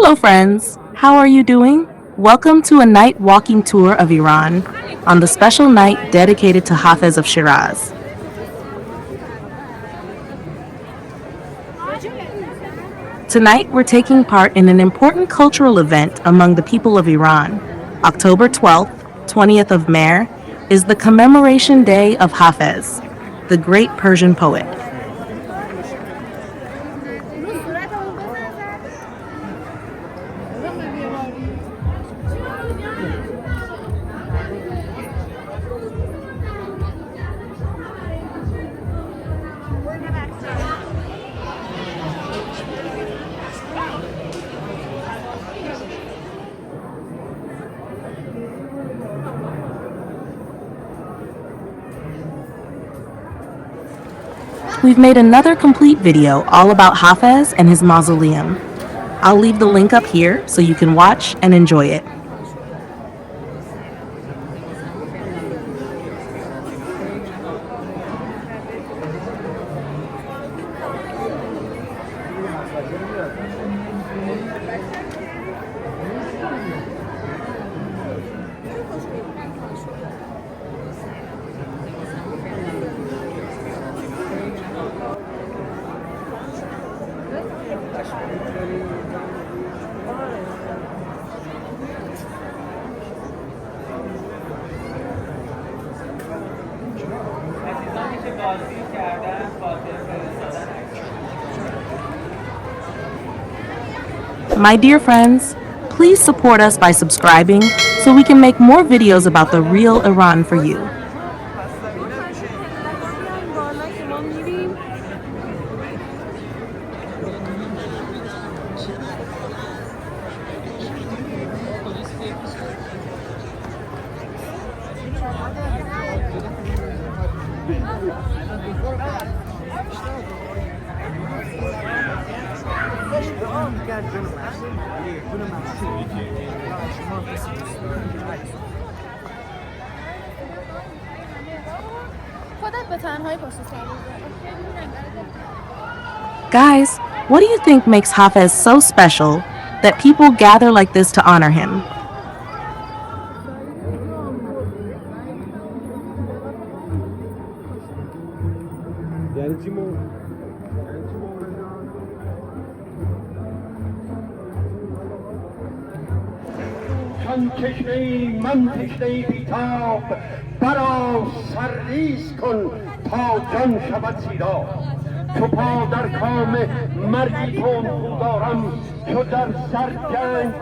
Hello, friends. How are you doing? Welcome to a night walking tour of Iran on the special night dedicated to Hafez of Shiraz. Tonight, we're taking part in an important cultural event among the people of Iran. October 12th, 20th of Mehr, is the Commemoration Day of Hafez, the great Persian poet. We've made another complete video all about Hafez and his mausoleum. I'll leave the link up here so you can watch and enjoy it. My dear friends, please support us by subscribing so we can make more videos about the real Iran for you. Guys, what do you think makes Hafez so special that people gather like this to honor him? چشمه من تشنه بیتاب برا سرریز کن تا جان شود سیراب چو پا در کام مردی تند دارم چو در سر جنگ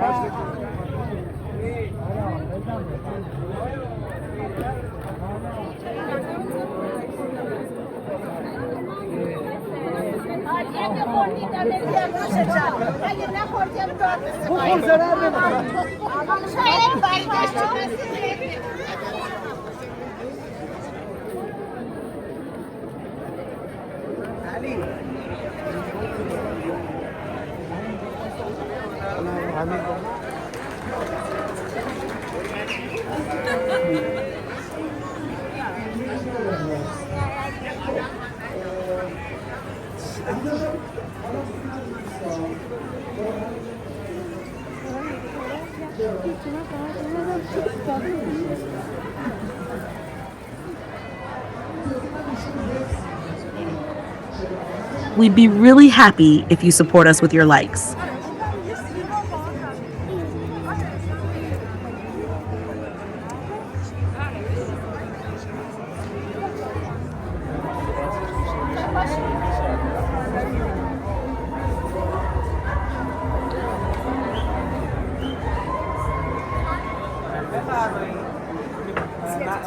We'd be really happy if you support us with your likes.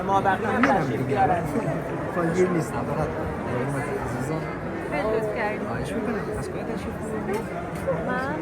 ما بقیه تشریف بیارن فاجیر نیست فقط عزیزان بلوز کردیم خواهش میکنم از کجا تشریف بیارید من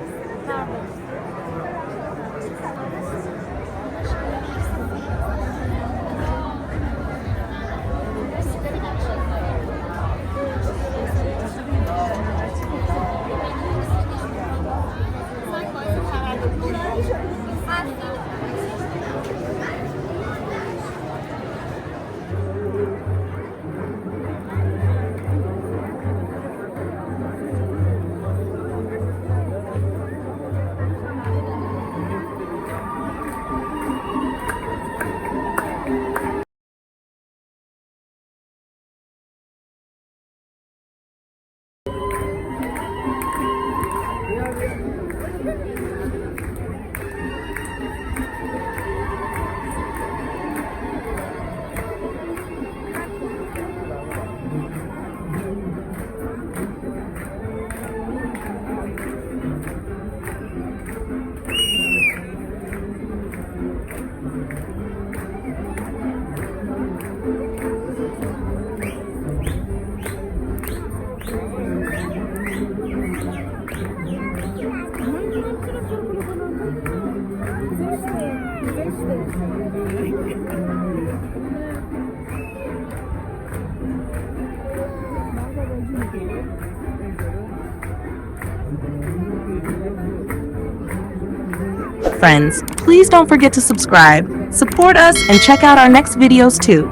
friends, please don't forget to subscribe, support us, and check out our next videos too.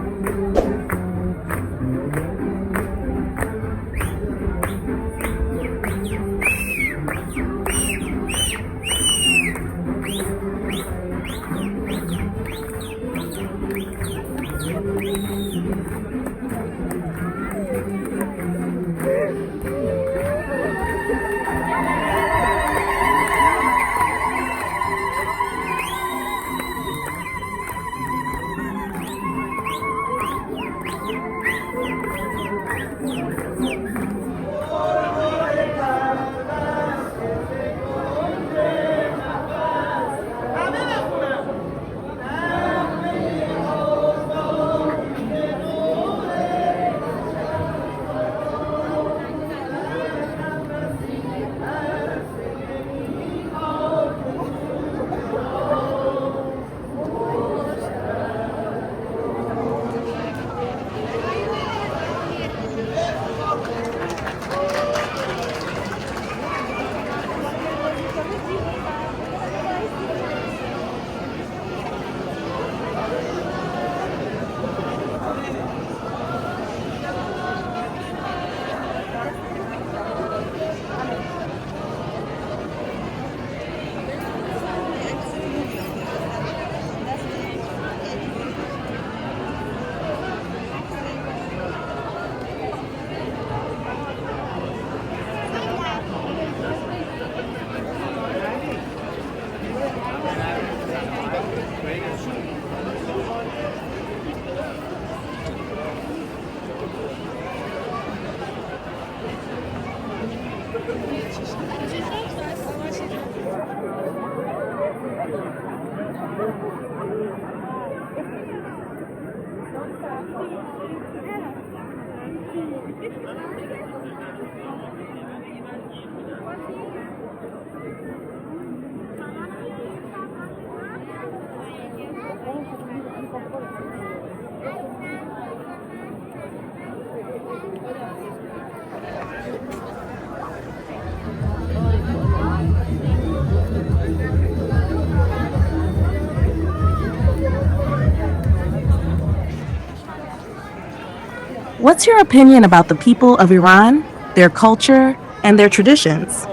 What's your opinion about the people of Iran, their culture, and their traditions?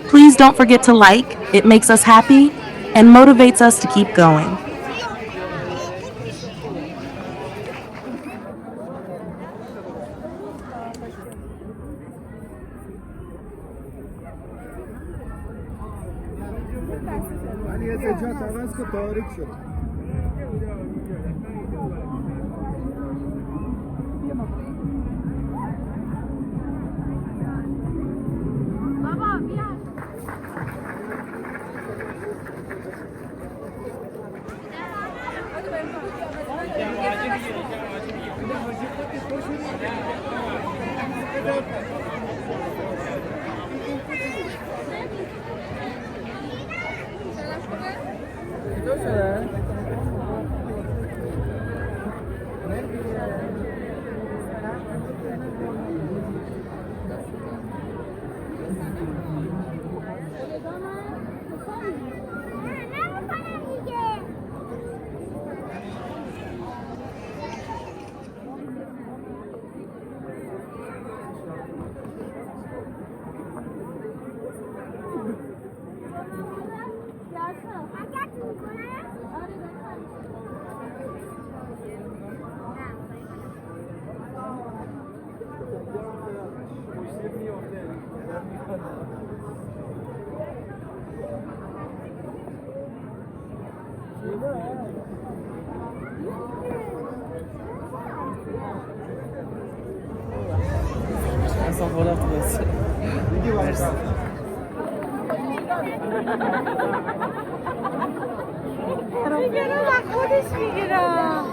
Please don't forget to like, it makes us happy, and motivates us to keep going. بابا بیا. میگیرم و خودش میگیرم.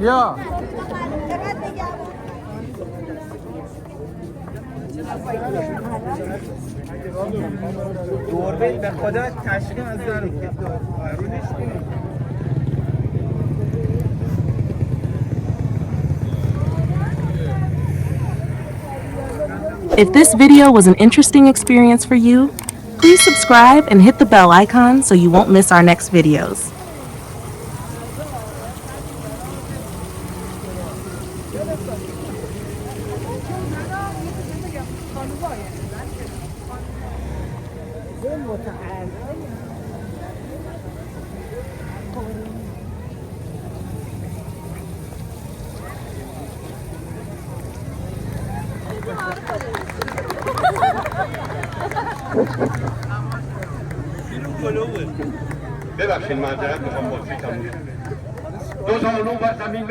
یا دوربین به خدا تشکیل از در رونش کنید. If this video was an interesting experience for you, please subscribe and hit the bell icon so you won't miss our next videos. ببخشید معذرت میخوام بازی تموم شد. دو زانو بر زمین